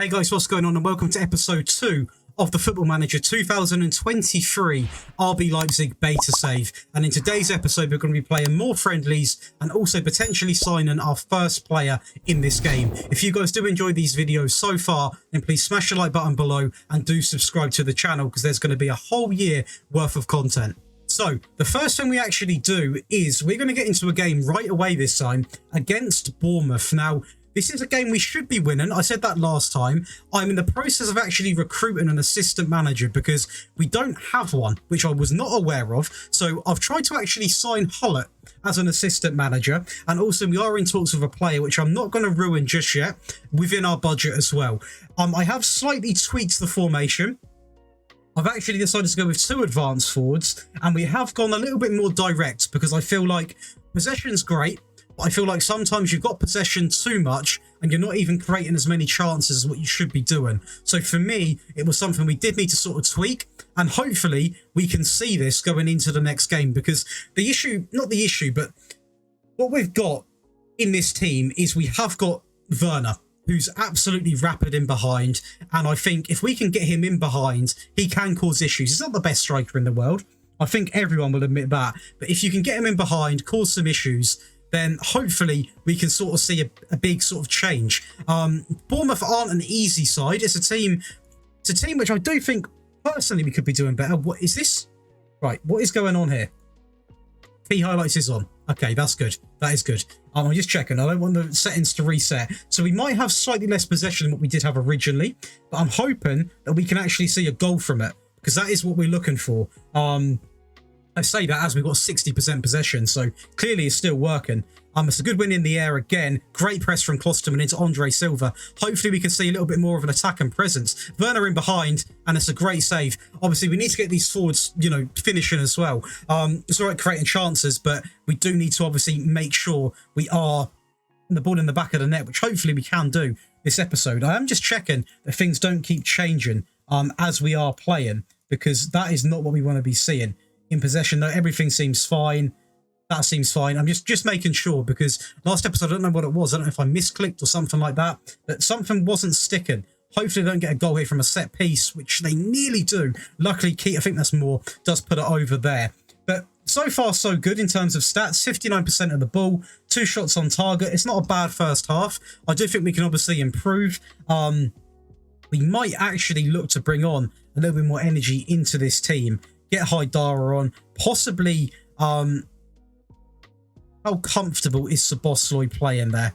Hey guys, what's going on, and welcome to episode 2 of the Football Manager 2023 RB Leipzig Beta save. And in today's episode, we're going to be playing more friendlies and also potentially signing our first player in this game. If you guys do enjoy these videos so far, then please smash the like button below and do subscribe to the channel, because there's going to be a whole year worth of content. So, the first thing we actually do is we're going to get into a game right away this time against Bournemouth. Now, this is a game we should be winning. I said that last time. I'm in the process of actually recruiting an assistant manager because we don't have one, which I was not aware of. So I've tried to actually sign Haaland as an assistant manager. And also we are in talks with a player, which I'm not going to ruin just yet, within our budget as well. I have slightly tweaked the formation. I've actually decided to go with 2 advanced forwards. And we have gone a little bit more direct because I feel like possession's great. I feel like sometimes you've got possession too much and you're not even creating as many chances as what you should be doing. So for me, it was something we did need to sort of tweak, and hopefully we can see this going into the next game, because the issue, not the issue, but what we've got in this team is we have got Werner, who's absolutely rapid in behind, and I think if we can get him in behind, he can cause issues. He's not the best striker in the world. I think everyone will admit that. But if you can get him in behind, cause some issues, then hopefully we can sort of see a big sort of change. Bournemouth aren't an easy side. It's a team which I do think personally we could be doing better. What is this? Right, what is going on here? Key highlights is on. Okay, that's good. That is good. I'm just checking. I don't want the settings to reset. So we might have slightly less possession than what we did have originally, but I'm hoping that we can actually see a goal from it, because that is what we're looking for. I say that as we've got 60% possession, so clearly it's still working. It's a good win in the air again. Great press from Klosterman into Andre Silva. Hopefully we can see a little bit more of an attack and presence. Werner in behind, and it's a great save. Obviously, we need to get these forwards, finishing as well. It's all right creating chances, but we do need to obviously make sure we are the ball in the back of the net, which hopefully we can do this episode. I am just checking that things don't keep changing as we are playing, because that is not what we want to be seeing. In possession, though, everything seems fine. That seems fine. I'm just making sure, because last episode, I don't know what it was. I don't know if I misclicked or something like that, but something wasn't sticking. Hopefully they don't get a goal here from a set piece, which they nearly do. Luckily, Keith, I think that's more, does put it over there. But so far, so good in terms of stats. 59% of the ball, 2 shots on target. It's not a bad first half. I do think we can obviously improve. We might actually look to bring on a little bit more energy into this team. Get Haidara on, possibly. How comfortable is Szoboszlai playing there?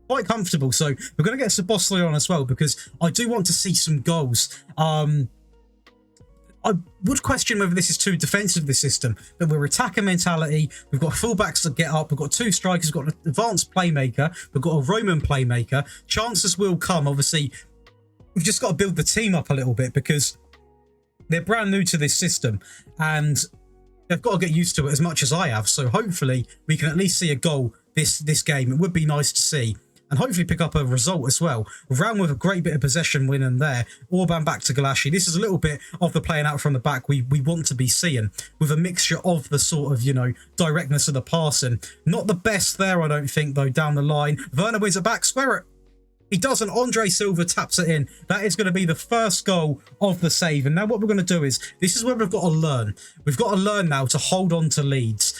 Quite comfortable. So we're going to get Szoboszlai on as well, because I do want to see some goals. I would question whether this is too defensive, this system, but we're attacking mentality. We've got fullbacks that get up. We've got 2 strikers. We've got an advanced playmaker. We've got a Roman playmaker. Chances will come. Obviously, we've just got to build the team up a little bit, because they're brand new to this system and they've got to get used to it as much as I have. So hopefully we can at least see a goal this game. It would be nice to see, and hopefully pick up a result as well. Round with a great bit of possession winning there. Orban back to Galashi. This is a little bit of the playing out from the back we want to be seeing, with a mixture of the sort of, directness of the passing. Not the best there, I don't think, though, down the line. Werner wins it back. Square it. He doesn't. Andre Silva taps it in. That is going to be the first goal of the save. And now what we're going to do is, this is where we've got to learn. We've got to learn now to hold on to leads.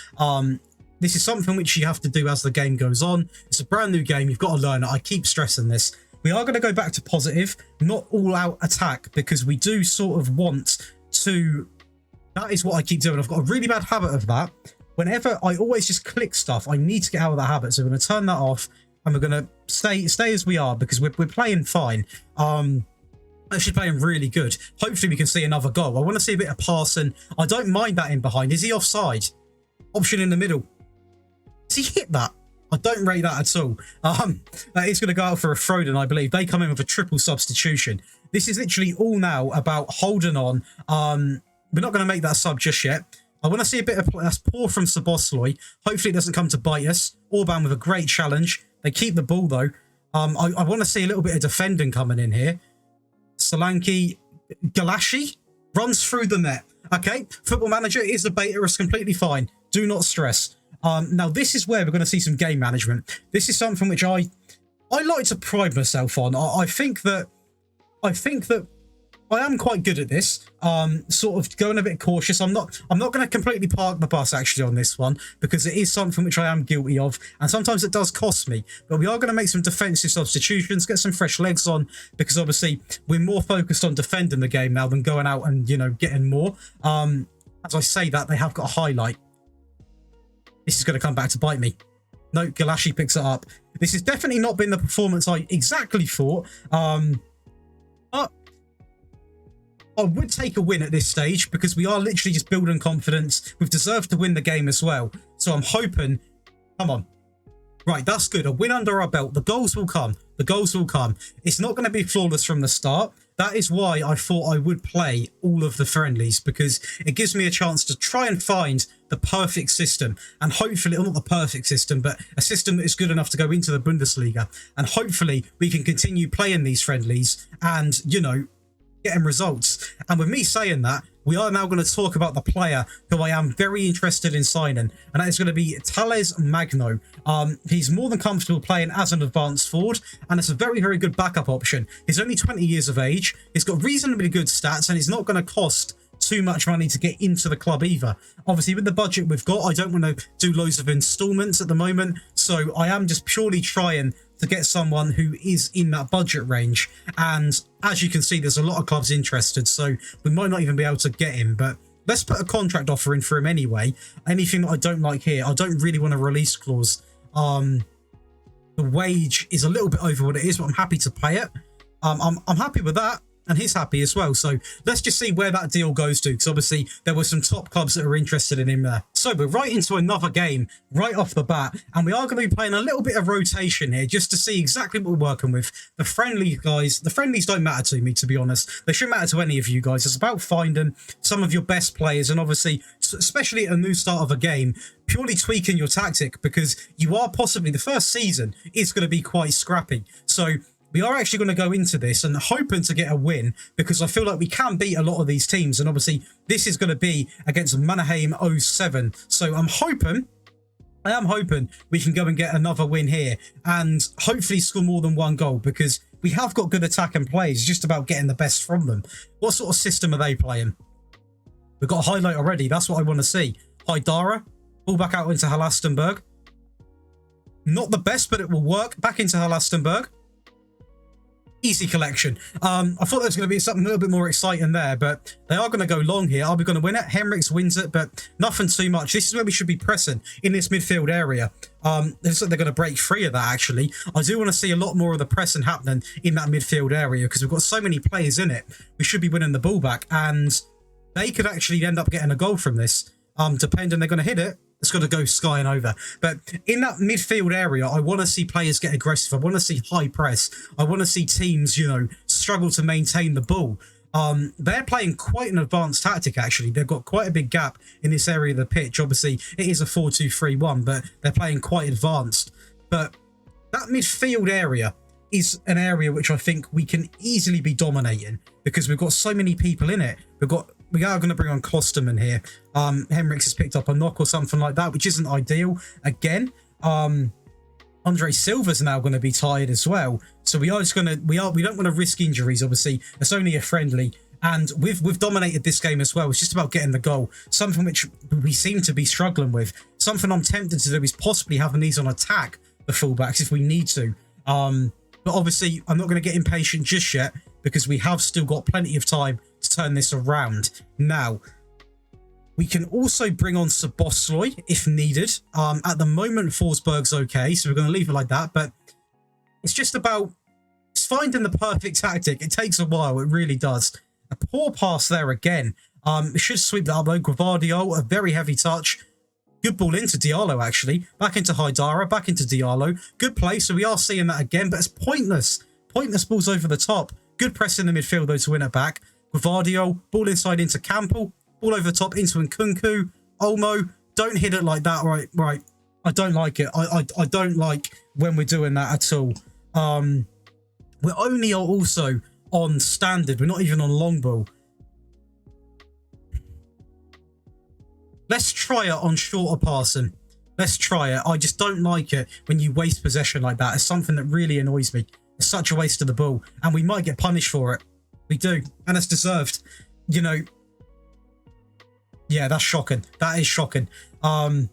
This is something which you have to do as the game goes on. It's a brand new game. You've got to learn it. I keep stressing this. We are going to go back to positive, not all-out attack, because we do sort of want to... That is what I keep doing. I've got a really bad habit of that. Whenever I always just click stuff, I need to get out of that habit. So we're going to turn that off. And we're going to stay as we are, because we're playing fine. Actually playing really good. Hopefully we can see another goal. I want to see a bit of passing. I don't mind that in behind. Is he offside? Option in the middle. Has he hit that? I don't rate that at all. That is going to go out for a throw-in, I believe. They come in with a triple substitution. This is literally all now about holding on. We're not going to make that sub just yet. I want to see a bit of... That's poor from Szoboszlai. Hopefully it doesn't come to bite us. Orban with a great challenge. They keep the ball, though. I want to see a little bit of defending coming in here. Solanke, Galashi runs through the net. Okay, Football Manager is a beta. It's completely fine. Do not stress. Now, this is where we're going to see some game management. This is something which I like to pride myself on. I think that I think that I am quite good at this, sort of going a bit cautious. I'm not going to completely park the bus actually on this one, because it is something which I am guilty of, and sometimes it does cost me. But we are going to make some defensive substitutions, get some fresh legs on, because obviously we're more focused on defending the game now than going out and, you know, getting more. As I say that, they have got a highlight. This is going to come back to bite me. No, Galashi picks it up. This has definitely not been the performance I exactly thought. But I would take a win at this stage, because we are literally just building confidence. We've deserved to win the game as well. So I'm hoping... Come on. Right, that's good. A win under our belt. The goals will come. The goals will come. It's not going to be flawless from the start. That is why I thought I would play all of the friendlies, because it gives me a chance to try and find the perfect system. And hopefully, well, not the perfect system, but a system that is good enough to go into the Bundesliga. And hopefully we can continue playing these friendlies and, you know, getting results. And with me saying that, we are now going to talk about the player who I am very interested in signing, and that is going to be Thales Magno. He's more than comfortable playing as an advanced forward, and it's a very, very good backup option. He's only 20 years of age, he's got reasonably good stats, and he's not going to cost too much money to get into the club either. Obviously, with the budget we've got, I don't want to do loads of installments at the moment, so I am just purely trying to get someone who is in that budget range. And as you can see, there's a lot of clubs interested, so we might not even be able to get him, but let's put a contract offer in for him anyway. Anything that I don't like here, I don't really want a release clause. The wage is a little bit over what it is, but I'm happy to pay it. I'm happy with that, and he's happy as well. So let's just see where that deal goes to, because obviously there were some top clubs that are interested in him there. So we're right into another game right off the bat, and we are going to be playing a little bit of rotation here just to see exactly what we're working with. The friendly guys, the friendlies don't matter to me, to be honest. They shouldn't matter to any of you guys. It's about finding some of your best players, and obviously, especially at a new start of a game, purely tweaking your tactic, because you are possibly, the first season is going to be quite scrappy. So we are actually going to go into this and hoping to get a win, because I feel like we can beat a lot of these teams. And obviously, this is going to be against Mannheim 07. So I am hoping we can go and get another win here and hopefully score more than one goal, because we have got good attacking players. It's just about getting the best from them. What sort of system are they playing? We've got a highlight already. That's what I want to see. Haidara, ball back out into Halastenberg. Not the best, but it will work. Back into Halastenberg. Easy collection. I thought there was going to be something a little bit more exciting there, but they are going to go long here. Are we going to win it? Henriks wins it, but nothing too much. This is where we should be pressing, in this midfield area. Looks like they're going to break free of that, actually. I do want to see a lot more of the pressing happening in that midfield area, because we've got so many players in it. We should be winning the ball back, and they could actually end up getting a goal from this. Depending, they're going to hit it. It's going to go skying over. But in that midfield area, I want to see players get aggressive. I want to see high press. I want to see teams, you know, struggle to maintain the ball. They're playing quite an advanced tactic, actually. They've got quite a big gap in this area of the pitch. Obviously, it is a 4-2-3-1, but they're playing quite advanced. But that midfield area is an area which I think we can easily be dominating, because we've got so many people in it. We are going to bring on Klosterman here. Henriks has picked up a knock or something like that, which isn't ideal. Again, Andre Silva's now going to be tired as well. So we don't want to risk injuries, obviously. It's only a friendly. And we've dominated this game as well. It's just about getting the goal. Something which we seem to be struggling with. Something I'm tempted to do is possibly having these on attack, the fullbacks, if we need to. But obviously, I'm not going to get impatient just yet, because we have still got plenty of time to turn this around. Now, we can also bring on Sabosloy if needed. At the moment, Forsberg's okay, so we're going to leave it like that. But it's just about finding the perfect tactic. It takes a while, it really does. A poor pass there again. It should sweep that up though. Guardio, a very heavy touch. Good ball into Diallo, actually. Back into Haidara, back into Diallo. Good play, so we are seeing that again, but it's pointless. Pointless balls over the top. Good press in the midfield, though, to win it back. Guardio, ball inside into Campbell. Ball over the top into Nkunku. Olmo, don't hit it like that. Right. I don't like it. I don't like when we're doing that at all. We're only also on standard. We're not even on long ball. Let's try it on shorter passing. Let's try it. I just don't like it when you waste possession like that. It's something that really annoys me. It's such a waste of the ball, and we might get punished for it. We do, and it's deserved. You know, yeah, that's shocking. That is shocking. Not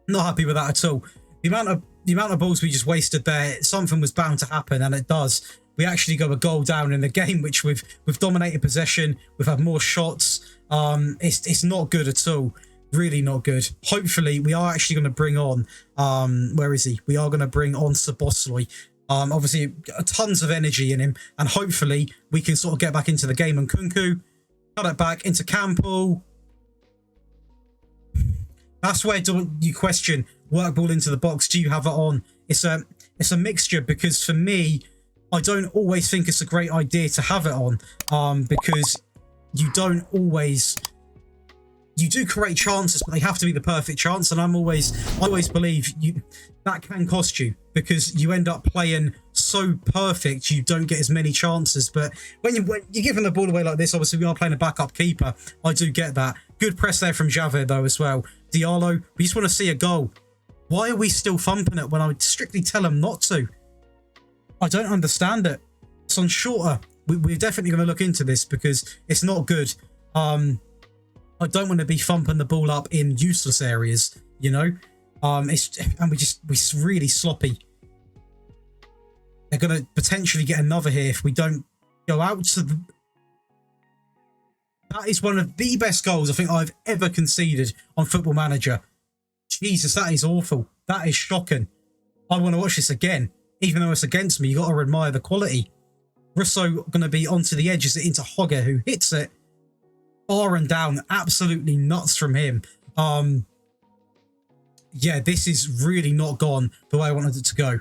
happy with that at all. The amount of balls we just wasted there, something was bound to happen, and it does. We actually go a goal down in the game, which we've dominated possession. We've had more shots. It's not good at all. Really not good. Hopefully, we are actually going to bring on, where is he? We are going to bring on Szoboszlai. Obviously, tons of energy in him, and hopefully we can sort of get back into the game. And Kunku, cut it back into Campbell. That's where you question work ball into the box. Do you have it on? It's a mixture, because for me, I don't always think it's a great idea to have it on, because you don't always. You do create chances, but they have to be the perfect chance. And I always believe that can cost you, because you end up playing so perfect, you don't get as many chances. But when you're giving the ball away like this, obviously we are playing a backup keeper. I do get that. Good press there from Javier though as well. Diallo, we just want to see a goal. Why are we still thumping it when I would strictly tell them not to? I don't understand it. It's on shorter. We're definitely going to look into this, because it's not good. I don't want to be thumping the ball up in useless areas, you know. We're really sloppy. They're going to potentially get another here if we don't go out to the. That is one of the best goals I think I've ever conceded on Football Manager. Jesus, that is awful. That is shocking. I want to watch this again, even though it's against me. You got to admire the quality. Russo going to be onto the edges into Hogger, who hits it. Far and down, absolutely nuts from him. Yeah, this is really not gone the way I wanted it to go.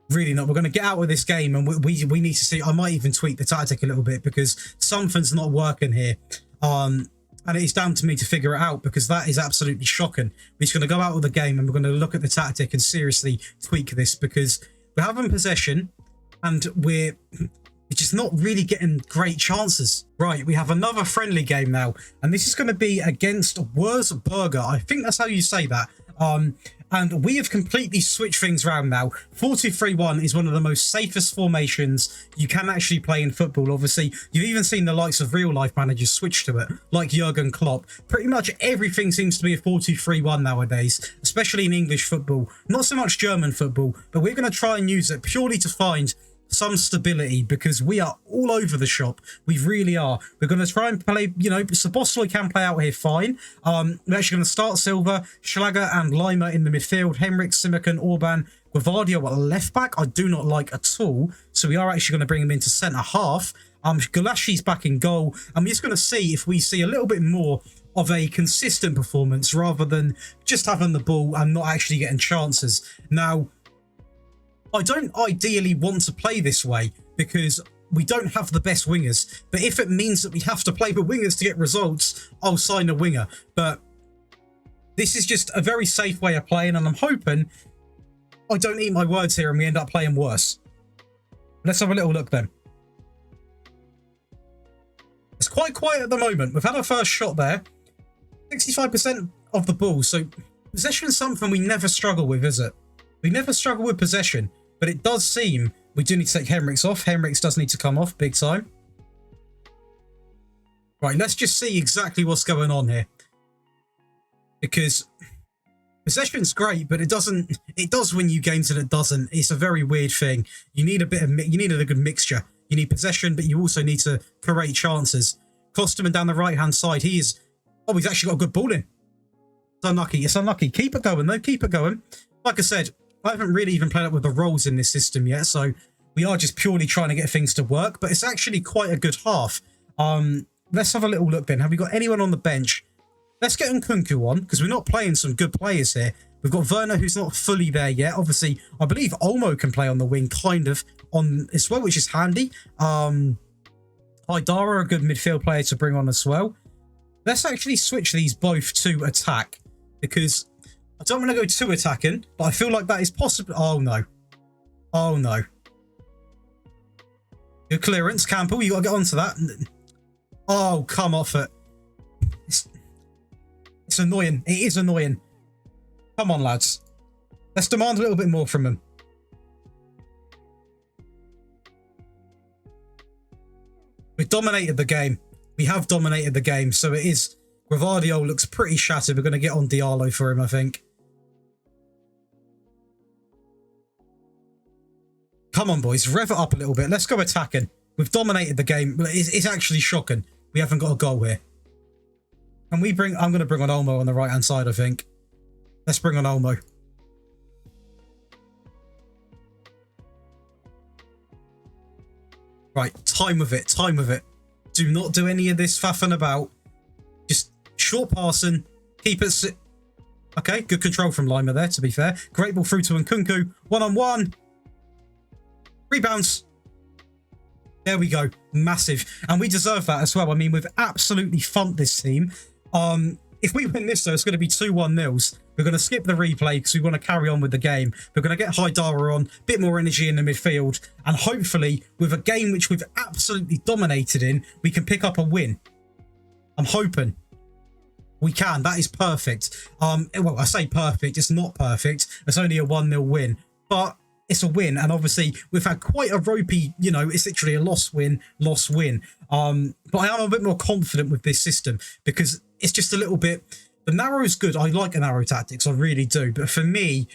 Really not. We're going to get out of this game, and we need to see. I might even tweak the tactic a little bit, because something's not working here. And it's down to me to figure it out, because that is absolutely shocking. We're just going to go out of the game, and we're going to look at the tactic and seriously tweak this, because we're having possession, and we're just not really getting great chances. Right, we have another friendly game now, and this is going to be against Wurzburger. I think that's how you say that. And we have completely switched things around now. 4-2-3-1 is one of the most safest formations you can actually play in football. Obviously, you've even seen the likes of real-life managers switch to it, like Jurgen Klopp. Pretty much everything seems to be a 4-2-3-1 nowadays, especially in English football. Not so much German football, but we're going to try and use it purely to find some stability, because we are all over the shop. We really are. We're going to try and play, you know, Szoboszlai can play out here fine. We're actually going to start Silva, Schlager and Lima in the midfield. Henrik, Simakan, Orban, Guevardio at left back, I do not like at all. So we are actually going to bring him into centre half. Gulashi's back in goal. And we're just going to see if we see a little bit more of a consistent performance, rather than just having the ball and not actually getting chances. Now, I don't ideally want to play this way, because we don't have the best wingers. But if it means that we have to play with wingers to get results, I'll sign a winger. But this is just a very safe way of playing, and I'm hoping I don't eat my words here and we end up playing worse. Let's have a little look then. It's quite quiet at the moment. We've had our first shot there. 65% of the ball. So possession is something we never struggle with, is it? We never struggle with possession. But it does seem we do need to take Henriks off. Henriks does need to come off big time. Right, let's just see exactly what's going on here. Because possession's great, but it does win you games and it doesn't. It's a very weird thing. You need a good mixture. You need possession, but you also need to create chances. Klosterman down the right-hand side. He's actually got a good ball in. It's unlucky. It's unlucky. Keep it going, though. Keep it going. Like I said, I haven't really even played up with the roles in this system yet, so we are just purely trying to get things to work, but it's actually quite a good half. Let's have a little look then. Have we got anyone on the bench? Let's get Nkunku on, because we're not playing some good players here. We've got Werner, who's not fully there yet. Obviously, I believe Olmo can play on the wing, kind of, on as well, which is handy. Haidara, a good midfield player to bring on as well. Let's actually switch these both to attack, because I don't want to go too attacking, but I feel like that is possible. Oh, no. Oh, no. Good clearance, Campbell. You got to get onto that. Oh, come off it. It's annoying. It is annoying. Come on, lads. Let's demand a little bit more from them. We dominated the game. We have dominated the game. So it is... Gvardiol looks pretty shattered. We're going to get on Diallo for him, I think. Come on, boys. Rev it up a little bit. Let's go attacking. We've dominated the game. It's actually shocking. We haven't got a goal here. Can we bring... I'm going to bring on Olmo on the right-hand side, I think. Let's bring on Olmo. Right, time with it. Time with it. Do not do any of this faffing about. Just short passing. Keep it... Okay, good control from Lima there, to be fair. Great ball through to Nkunku. One-on-one. Rebounds. There we go. Massive. And we deserve that as well. I mean, we've absolutely thumped this team. If we win this, though, it's going to be 2-1 nils. We're going to skip the replay because we want to carry on with the game. We're going to get Haidara on, a bit more energy in the midfield. And hopefully, with a game which we've absolutely dominated in, we can pick up a win. I'm hoping. We can. That is perfect. Well, I say perfect. It's not perfect. It's only a 1-0 win. But... it's a win, and obviously we've had quite a ropey, you know, it's literally a loss win. But I am a bit more confident with this system because it's just a little bit... The narrow is good. I like a narrow tactics, I really do. But for me,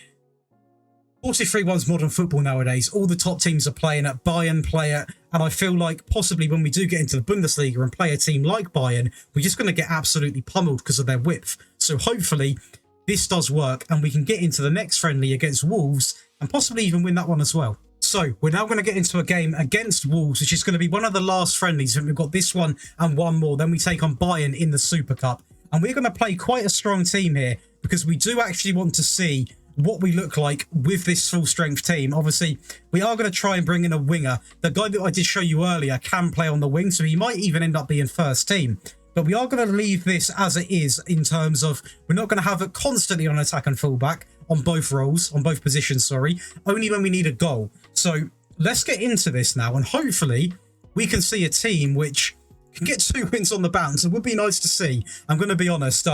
43-1's modern football nowadays. All the top teams are playing it. Bayern play it. And I feel like possibly when we do get into the Bundesliga and play a team like Bayern, we're just going to get absolutely pummeled because of their width. So hopefully this does work and we can get into the next friendly against Wolves and possibly even win that one as well. So we're now going to get into a game against Wolves, which is going to be one of the last friendlies. We've got this one and one more. Then we take on Bayern in the Super Cup. And we're going to play quite a strong team here because we do actually want to see what we look like with this full-strength team. Obviously, we are going to try and bring in a winger. The guy that I did show you earlier can play on the wing, so he might even end up being first team. But we are going to leave this as it is in terms of we're not going to have it constantly on attack and fullback on both roles, on both positions, sorry, only when we need a goal. So let's get into this now, and hopefully we can see a team which can get 2 wins on the bounce. It would be nice to see. I'm going to be honest.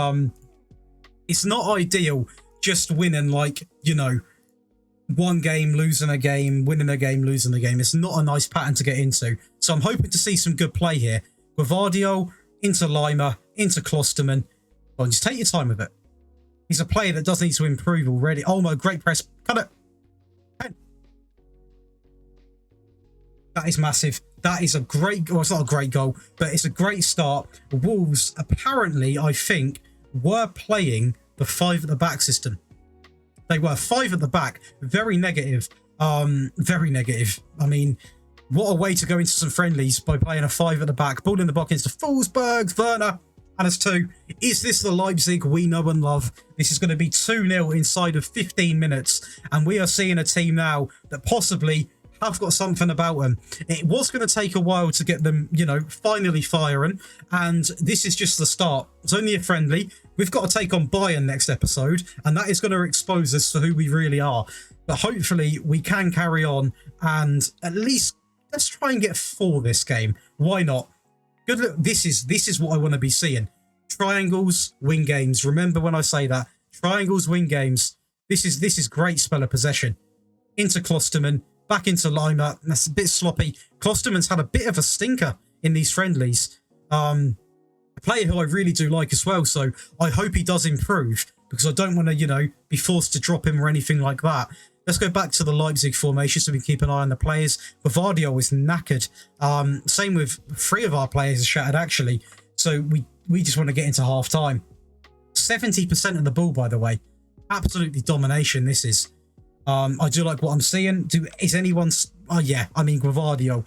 It's not ideal just winning, like, you know, one game, losing a game, winning a game, losing a game. It's not a nice pattern to get into. So I'm hoping to see some good play here. Gvardiol into Lima, into Klosterman. Well, just take your time with it. He's a player that does need to improve already. Oh my, great press. Cut it. That is massive. That is a great... Well, it's not a great goal, but it's a great start. Wolves, apparently, I think, were playing the 5 at the back system. They were 5 at the back. Very negative. Very negative. I mean, what a way to go into some friendlies by playing a 5 at the back. Ball in the box into Forsberg, Werner, and it's 2. Is this the Leipzig we know and love? This is going to be 2-0 inside of 15 minutes. And we are seeing a team now that possibly have got something about them. It was going to take a while to get them, you know, finally firing. And this is just the start. It's only a friendly. We've got to take on Bayern next episode. And that is going to expose us for who we really are. But hopefully we can carry on. And at least let's try and get 4 this game. Why not? Good look. This is what I want to be seeing. Triangles, win games. Remember when I say that. Triangles, win games. This is great spell of possession. Into Klosterman. Back into Lima. That's a bit sloppy. Klosterman's had a bit of a stinker in these friendlies. A player who I really do like as well. So I hope he does improve. Because I don't want to, you know, be forced to drop him or anything like that. Let's go back to the Leipzig formation so we can keep an eye on the players. Gvardiol is knackered. Same with 3 of our players are shattered, actually. So we just want to get into half-time. 70% of the ball, by the way. Absolutely domination, this is. I do like what I'm seeing. Is anyone... Oh, yeah. I mean, Gvardiol.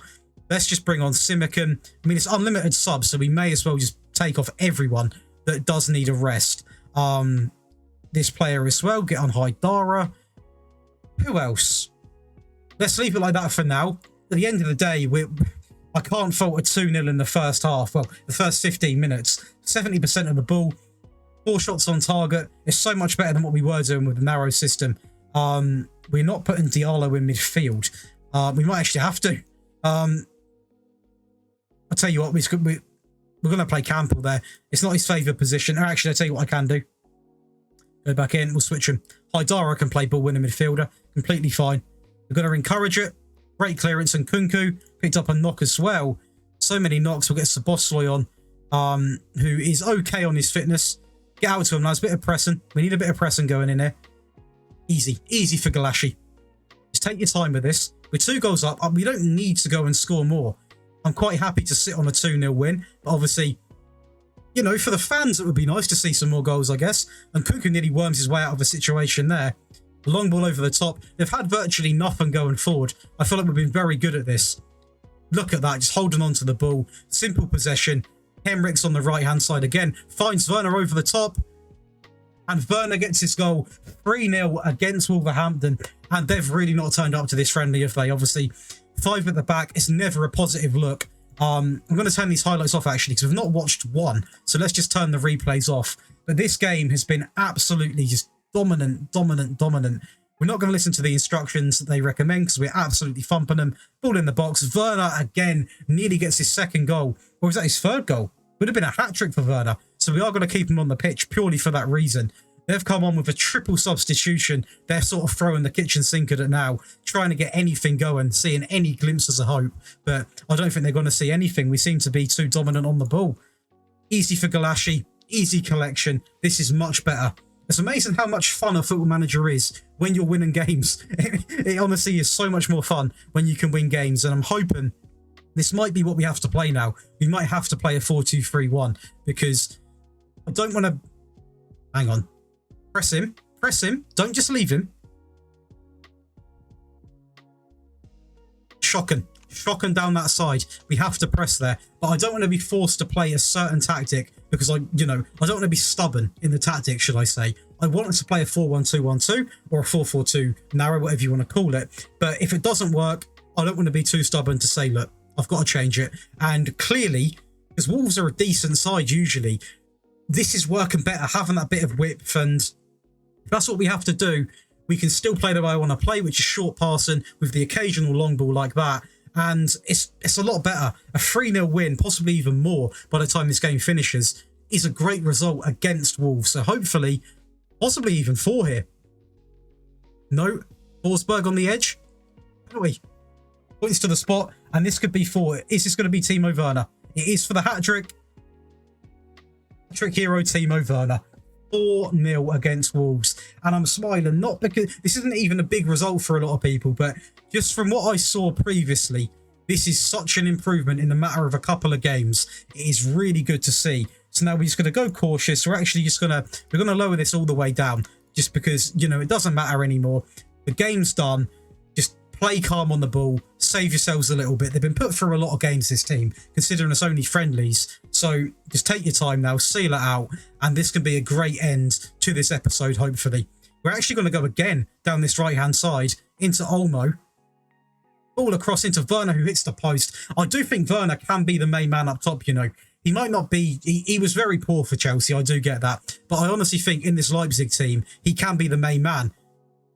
Let's just bring on Simican. I mean, it's unlimited subs, so we may as well just take off everyone that does need a rest. This player as well. Get on Haidara. Who else? Let's leave it like that for now. At the end of the day, I can't fault a 2-0 in the first half. Well, the first 15 minutes. 70% of the ball. 4 shots on target. It's so much better than what we were doing with the narrow system. We're not putting Diallo in midfield. We might actually have to. I'll tell you what, we're going to play Campbell there. It's not his favourite position. Actually, I'll tell you what I can do. Go back in. We'll switch him. Haidara can play ball-winning midfielder. Completely fine. We're going to encourage it. Great clearance. And Nkunku picked up a knock as well. So many knocks. We'll get Sabosloy on, who is okay on his fitness. Get out to him now. There's a bit of pressing. We need a bit of pressing going in here. Easy. Easy for Galashi. Just take your time with this. We're 2 goals up. We don't need to go and score more. I'm quite happy to sit on a 2-0 win. But obviously, you know, for the fans, it would be nice to see some more goals, I guess. And Cuckoo nearly worms his way out of a situation there. Long ball over the top. They've had virtually nothing going forward. I feel like we've been very good at this. Look at that. Just holding on to the ball. Simple possession. Henrik's on the right-hand side again. Finds Werner over the top. And Werner gets his goal 3-0 against Wolverhampton. And they've really not turned up to this friendly, have they? Obviously, 5 at the back. It's never a positive look. I'm going to turn these highlights off, actually, because we've not watched one. So let's just turn the replays off. But this game has been absolutely just dominant. We're not going to listen to the instructions that they recommend because we're absolutely thumping them. Ball in the box. Werner, again, nearly gets his 2nd goal. Or was that his 3rd goal? Would have been a hat-trick for Werner. So we are going to keep him on the pitch purely for that reason. They've come on with a triple substitution. They're sort of throwing the kitchen sink at it now, trying to get anything going, seeing any glimpses of hope. But I don't think they're going to see anything. We seem to be too dominant on the ball. Easy for Galashi. Easy collection. This is much better. It's amazing how much fun a Football Manager is when you're winning games. It honestly is so much more fun when you can win games. And I'm hoping this might be what we have to play now. We might have to play a 4-2-3-1 because I don't want to... Hang on. Press him. Press him. Don't just leave him. Shocking down that side. We have to press there. But I don't want to be forced to play a certain tactic because I don't want to be stubborn in the tactic, should I say. I want us to play a 4-1-2-1-2 or a 4-4-2 narrow, whatever you want to call it. But if it doesn't work, I don't want to be too stubborn to say, look, I've got to change it. And clearly, because Wolves are a decent side usually, this is working better, having that bit of width, and if that's what we have to do, we can still play the way I want to play, which is short passing with the occasional long ball like that. And it's a lot better. A 3-0 win, possibly even more by the time this game finishes, is a great result against Wolves. So hopefully, possibly even 4 here. No, Forsberg on the edge. Anyway, points to the spot, and this could be 4. Is this going to be Timo Werner? It is for the hat-trick. Hat-trick hero Timo Werner. 4-0 against Wolves. And I'm smiling, not because this isn't even a big result for a lot of people, but just from what I saw previously, this is such an improvement in the matter of a couple of games. It is really good to see. So now we're just going to go cautious. We're actually just going to lower this all the way down just because, it doesn't matter anymore. The game's done. Just play calm on the ball. Save yourselves a little bit. They've been put through a lot of games, this team, considering it's only friendlies. So just take your time now, seal it out, and this can be a great end to this episode, hopefully. We're actually going to go again down this right-hand side into Olmo. Ball across into Werner, who hits the post. I do think Werner can be the main man up top, He might not be... He was very poor for Chelsea, I do get that. But I honestly think in this Leipzig team, he can be the main man.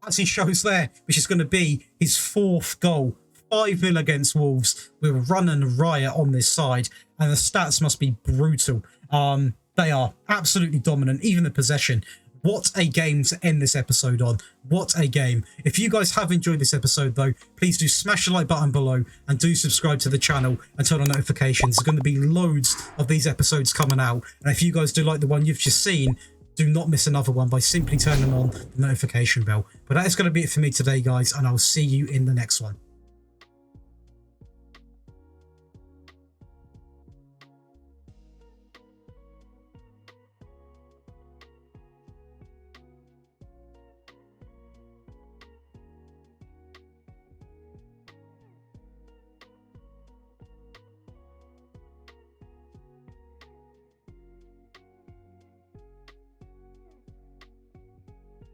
As he shows there, which is going to be his 4th goal. 5-0 against Wolves. We're running riot on this side, and the stats must be brutal. They are absolutely dominant, even the possession. What a game to end this episode on. What a game. If you guys have enjoyed this episode, though, please do smash the like button below and do subscribe to the channel and turn on notifications. There's going to be loads of these episodes coming out. And if you guys do like the one you've just seen, do not miss another one by simply turning on the notification bell. But that is going to be it for me today, guys, and I'll see you in the next one.